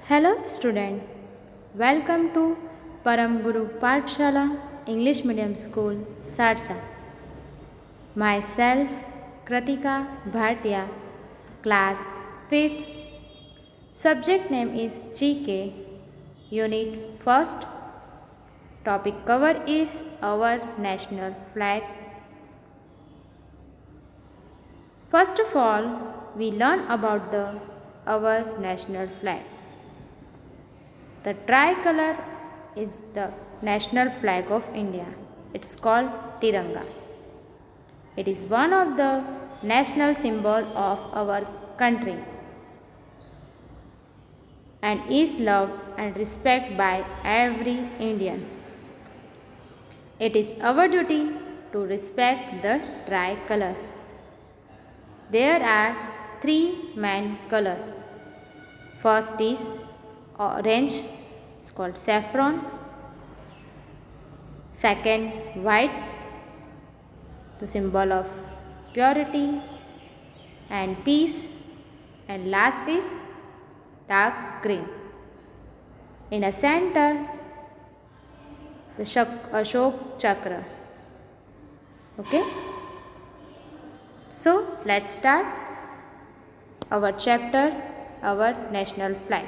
Hello student, welcome to Param Guru Pathshala English Medium School, Sarsa. Myself, Kratika Bhatia, class 5th. Subject name is GK, unit 1st. Topic cover is our national flag. First of all, we learn about our national flag. The tricolor is the national flag of India. It's called Tiranga. It is one of the national symbol of our country and is loved and respected by every Indian. It is our duty to respect the tricolor. There are three main colors. First is orange, it's called saffron. Second, white, the symbol of purity and peace. And last is dark green. In the center, the Ashok Chakra. Okay? So, let's start our chapter, our national flag.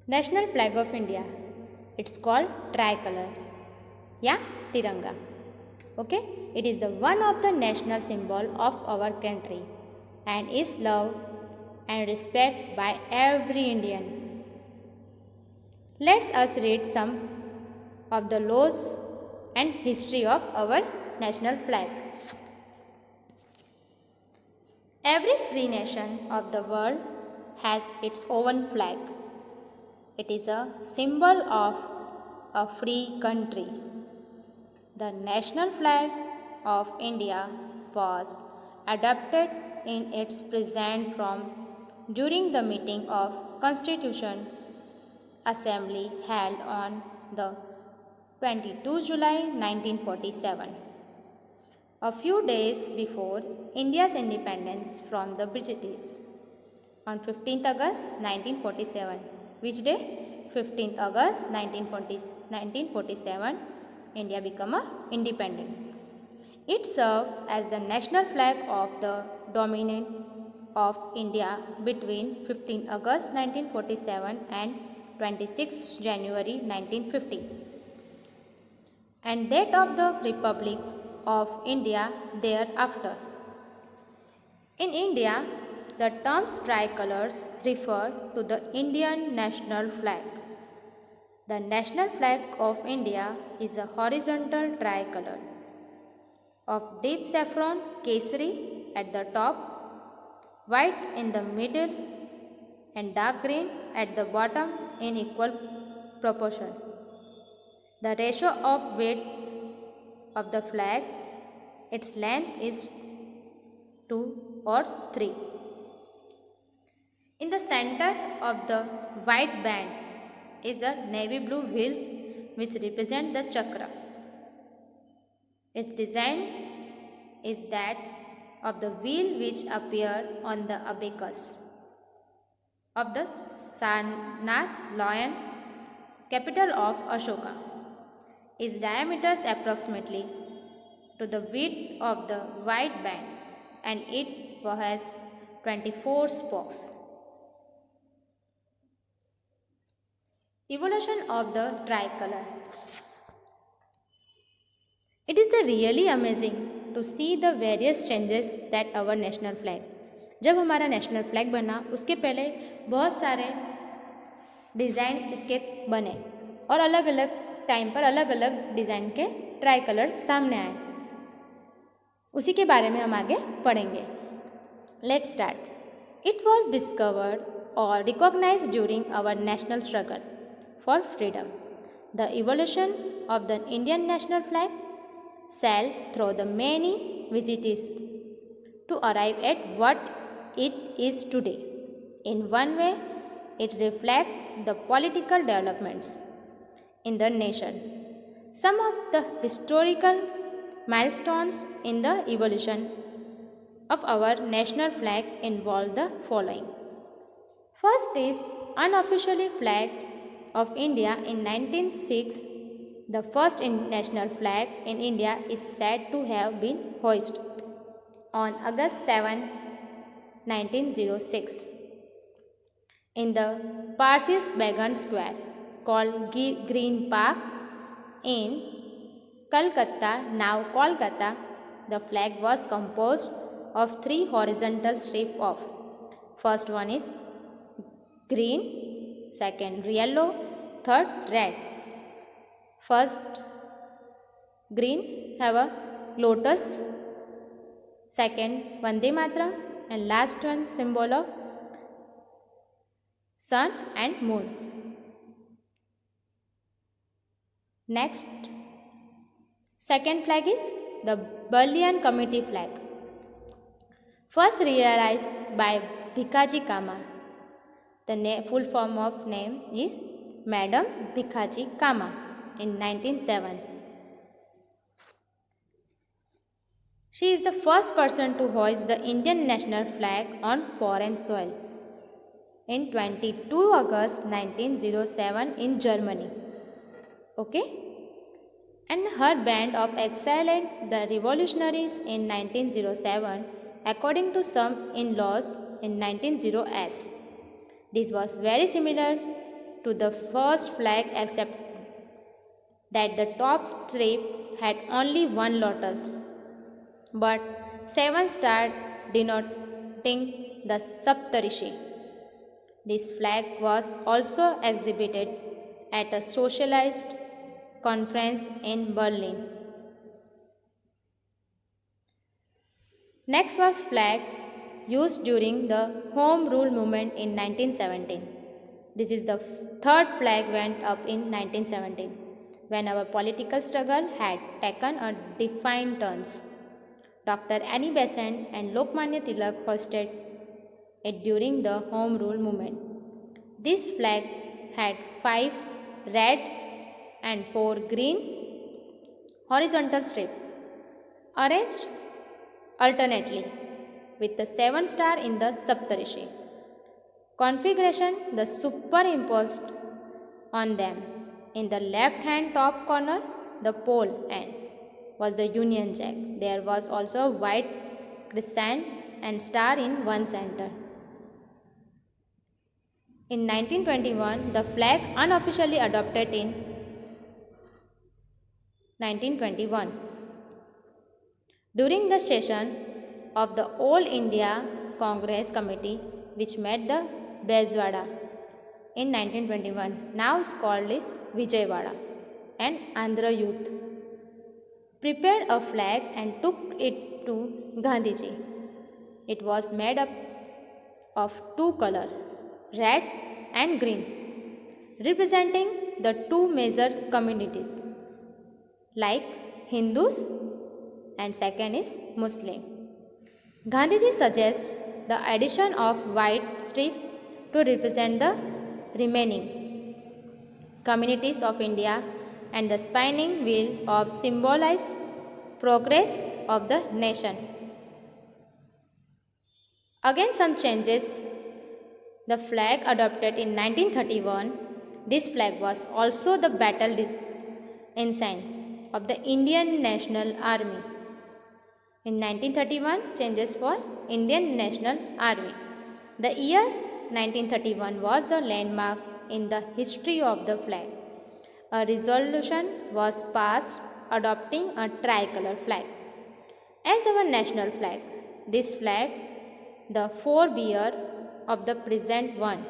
National flag of India. It's called tricolor. Yeah, Tiranga. Okay? It is the one of the national symbol of our country and is loved and respected by every Indian. Let's us read some of the laws and history of our national flag. Every free nation of the world has its own flag. It is a symbol of a free country. The national flag of India was adopted in its present form during the meeting of Constitution Assembly held on the 22 July 1947. A few days before India's independence from the British on 15th August 1947. Which day? 15th August 1947, India became independent. It served as the national flag of the Dominion of India between 15 August 1947 and 26 January 1950, and that of the Republic of India thereafter. In India, the terms tricolors refer to the Indian national flag. The national flag of India is a horizontal tricolor of deep saffron kesari at the top, white in the middle, and dark green at the bottom in equal proportion. The ratio of weight of the flag, its length is 2 or 3. In the center of the white band is a navy blue wheels which represent the chakra. Its design is that of the wheel which appear on the abacus of the Sarnath lion, capital of Ashoka. Its diameter is approximately to the width of the white band and it has 24 spokes. Evolution of the tricolor. It is really amazing to see the various changes that our national flag. जब हमारा national flag बना उसके पहले बहुत सारे design इसके बने और अलग अलग टाइम पर अलग अलग डिज़ाइन के ट्राई कलर्स सामने आए. उसी के बारे में हम आगे पढ़ेंगे. Let's start. It was discovered और recognised during our national struggle for freedom. The evolution of the Indian national flag sailed through the many vicissitudes to arrive at what it is today. In one way, it reflects the political developments in the nation. Some of the historical milestones in the evolution of our national flag involve the following. First is unofficially flag of India in 1906. The first national flag in India is said to have been hoisted on August 7, 1906 in the Perseus Bagan Square called Green Park in Calcutta, now Kolkata. The flag was composed of three horizontal strips of first one is green, second yellow, third red. First green have a lotus, second Vande Mataram, and last one symbol of sun and moon. Next, second flag is the Berlin Committee flag. First realized by Bhikaji Cama. The full form of name is Madam Bhikaji Cama in 1907. She is the first person to hoist the Indian national flag on foreign soil in 22 August 1907 in Germany. Okay? And her band of exiled the revolutionaries in 1907 according to some in-laws in 1900s. This was very similar to the first flag except that the top strip had only one lotus but 7 stars denoting the Saptarishi. This flag was also exhibited at a socialist conference in Berlin. Next was flag used during the Home Rule movement in 1917. This is the third flag went up in 1917 when our political struggle had taken a defined turns. Dr. Annie Besant and Lokmanya Tilak hosted it during the Home Rule movement. This flag had 5 red and 4 green horizontal strips arranged alternately with the 7 star in the Saptarishi configuration. The superimposed on them in the left hand top corner the pole end was the Union Jack. There was also a white crescent and star in one center. In 1921, the flag unofficially adopted in 1921. During the session of the All India Congress Committee which met the Bezwada in 1921, now called is Vijayawada, and Andhra Youth prepared a flag and took it to Gandhiji. It was made up of 2 colors, red and green, representing the 2 major communities like Hindus and second is Muslim. Gandhiji suggests the addition of white strip to represent the remaining communities of India and the spinning wheel of symbolize progress of the nation. Again some changes. The flag adopted in 1931. This flag was also the battle ensign of the Indian National Army. In 1931, changes for Indian National Army. The year 1931 was a landmark in the history of the flag. A resolution was passed adopting a tricolor flag as our national flag. This flag, the forebear of the present one.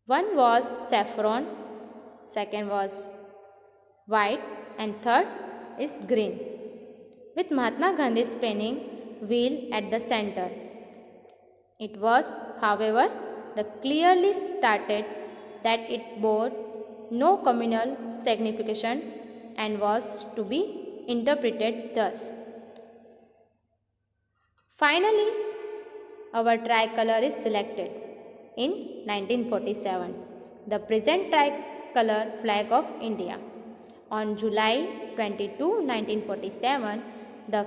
One was saffron, second was white, and third is green, with Mahatma Gandhi spinning wheel at the center. It was, however, the clearly stated that it bore no communal signification and was to be interpreted thus. Finally, our tricolor is selected in 1947, the present tricolor flag of India. On July 22, 1947, the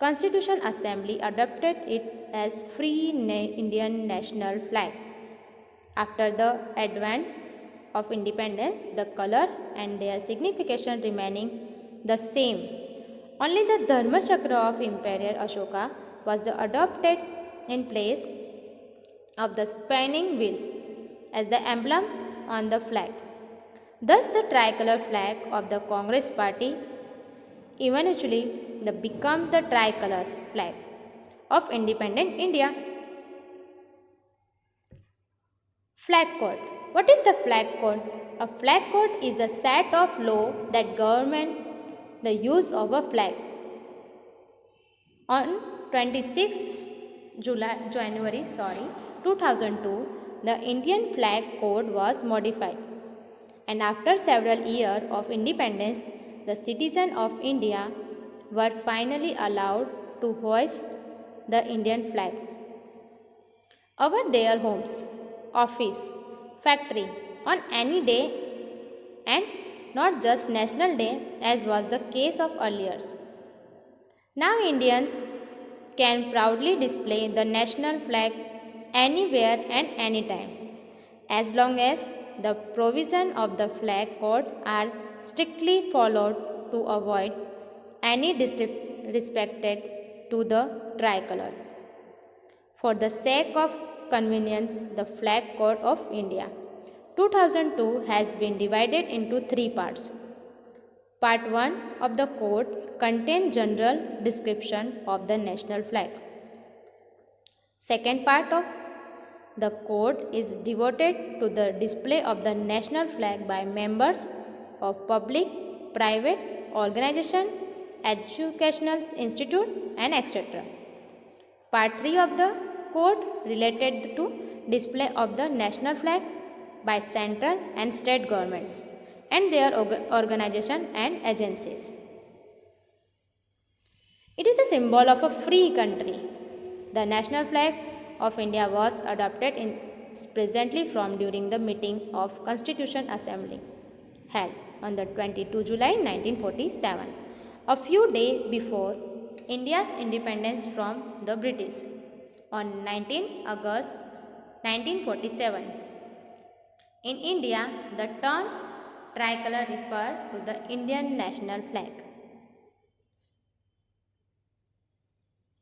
Constitution Assembly adopted it as Free Indian National Flag. After the advent of independence, the color and their signification remaining the same. Only the Dharma Chakra of Emperor Ashoka was adopted in place of the spinning wheels as the emblem on the flag. Thus, the tricolor flag of the Congress Party eventually became the tricolor flag of independent India. Flag code. What is the flag code? A flag code is a set of law that govern the use of a flag. On 26 January 2002, the Indian Flag Code was modified, and after several years of independence, the citizens of India were finally allowed to hoist the Indian flag over their homes, office, factory on any day, and not just national day as was the case of earlier. Now Indians can proudly display the national flag anywhere and anytime, as long as the provision of the flag code are strictly followed to avoid any disrespect to the tricolor. For the sake of convenience, the Flag Code of India 2002 has been divided into three parts. Part 1 of the code contains general description of the national flag. Second part of the code is devoted to the display of the national flag by members of public, private organization, educational institute and etc. Part 3 of the code related to display of the national flag by central and state governments and their organization and agencies. It is a symbol of a free country. The national flag of India was adopted presently from during the meeting of Constitution Assembly held on the 22 July 1947, a few days before India's independence from the British on 19 August 1947. In India, the term tricolor refers to the Indian national flag.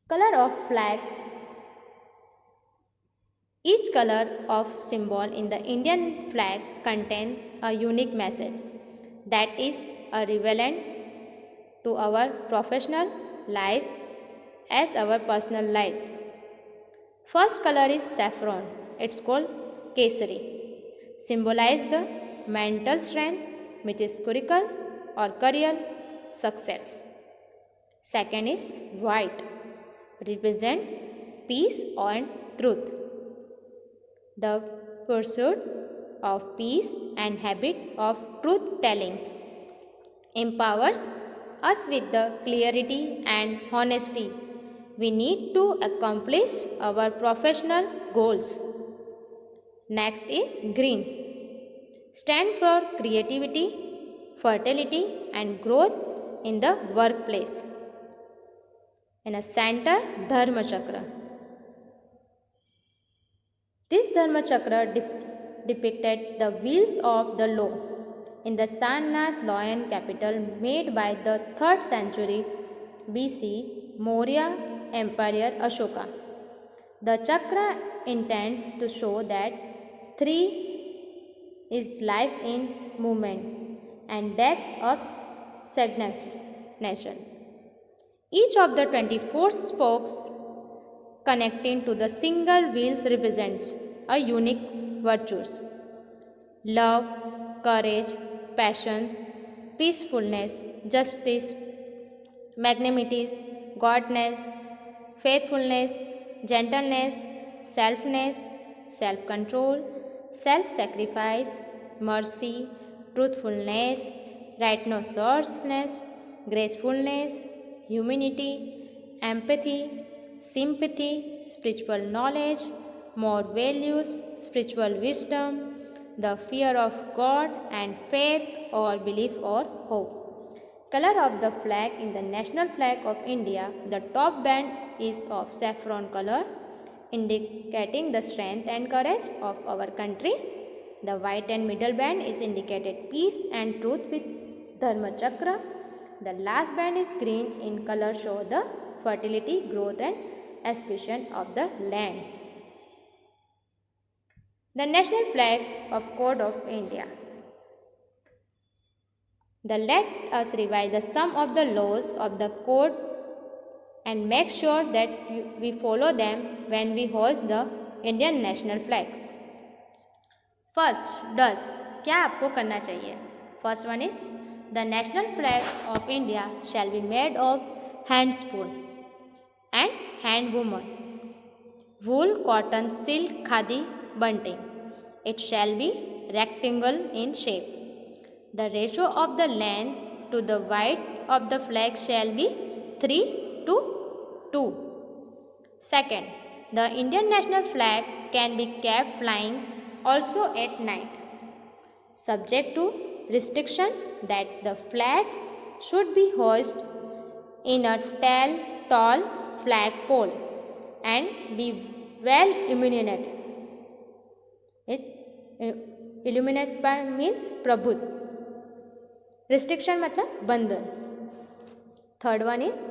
Color of flags. Each color of symbol in the Indian flag contains a unique message that is relevant to our professional lives as our personal lives. First color is saffron. It's called Kesari. Symbolize the mental strength, which is curricle or career success. Second is white. Represent peace and truth. The pursuit of peace and habit of truth telling empowers us with the clarity and honesty we need to accomplish our professional goals. Next is green. Stand for creativity, fertility and growth in the workplace. In a center, Dharma Chakra. This Dharma Chakra depicted the wheels of the law in the Sarnath lion capital made by the 3rd century BC Maurya Emperor Ashoka. The chakra intends to show that 3 is life in movement and death of stagnation. Each of the 24 spokes connecting to the single wheels represents a unique virtues: love, courage, passion, peacefulness, justice, magnanimity, godness, faithfulness, gentleness, self-control, self-sacrifice, mercy, truthfulness, righteousness, gracefulness, humanity, empathy, sympathy, spiritual knowledge, more values, spiritual wisdom, the fear of God and faith or belief or hope. Color of the flag in the national flag of India, the top band is of saffron color, indicating the strength and courage of our country. The white and middle band is indicated peace and truth with Dharma Chakra. The last band is green in color, show the fertility, growth and expansion of the land. The national flag of Code of India. Let us revise the sum of the laws of the code and make sure that we follow them when we hoist the Indian national flag. First, does क्या आपको करना चाहिए? First one is the national flag of India shall be made of hand spoon and hand woven, wool, cotton, silk, khadi, bunting. It shall be rectangle in shape. The ratio of the length to the width of the flag shall be 3:2. Second, the Indian national flag can be kept flying also at night, subject to restriction that the flag should be hoisted in a tall flag pole and be well illuminated. Illuminated by means prabhut. Restriction मतलब बंधन. Third one is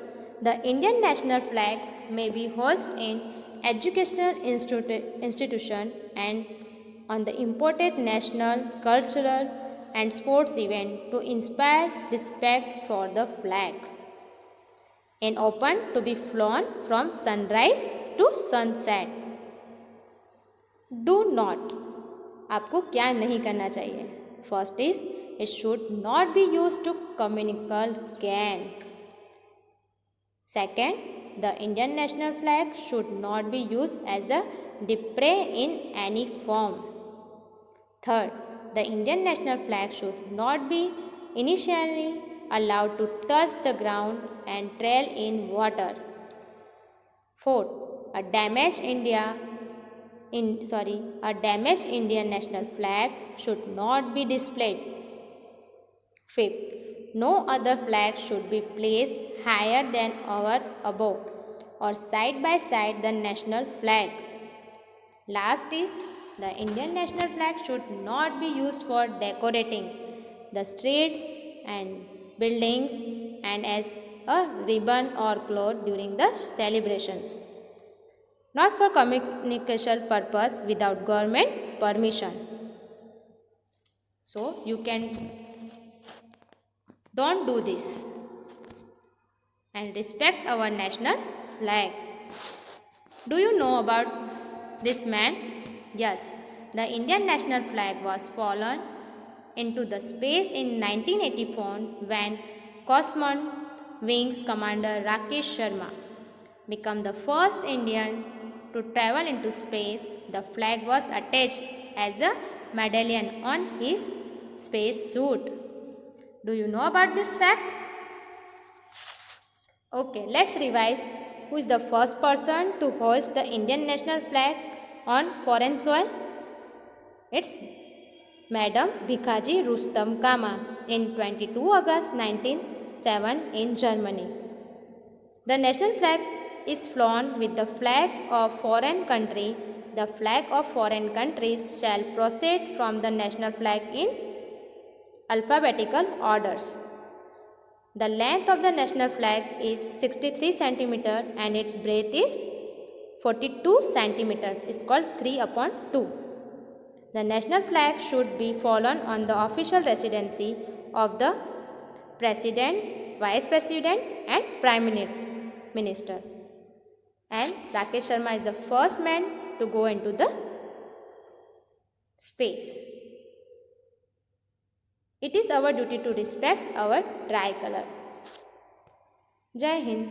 the Indian national flag may be hoisted in educational institution and on the important national, cultural and sports event to inspire respect for the flag and open to be flown from sunrise to sunset. Do not. आपको क्या नहीं करना चाहिए? First is it should not be used to communicate gain. Second, the Indian national flag should not be used as a display in any form. Third, the Indian national flag should not be initially allowed to touch the ground and trail in water. Fourth, a damaged Indian national flag should not be displayed. Fifth, no other flag should be placed higher than or above or side by side the national flag. Last is the Indian national flag should not be used for decorating the streets and buildings and as a ribbon or cloth during the celebrations. Not for communication purpose without government permission. So you can don't do this and respect our national flag. Do you know about this man? Yes, the Indian national flag was flown into the space in 1984 when Cosmos Wings Commander Rakesh Sharma became the first Indian to travel into space. The flag was attached as a medallion on his space suit. Do you know about this fact? Okay, let's revise. Who is the first person to hoist the Indian national flag on foreign soil? It's Madam Bhikaji Rustam Kama in 22 August 1907 in Germany. The national flag is flown with the flag of foreign country. The flag of foreign countries shall proceed from the national flag in alphabetical orders. The length of the national flag is 63 cm and its breadth is 42 cm. It's called 3/2. The national flag should be flown on the official residency of the President, Vice President and Prime Minister. And Rakesh Sharma is the first man to go into the space. It is our duty to respect our tricolor. Jai Hind.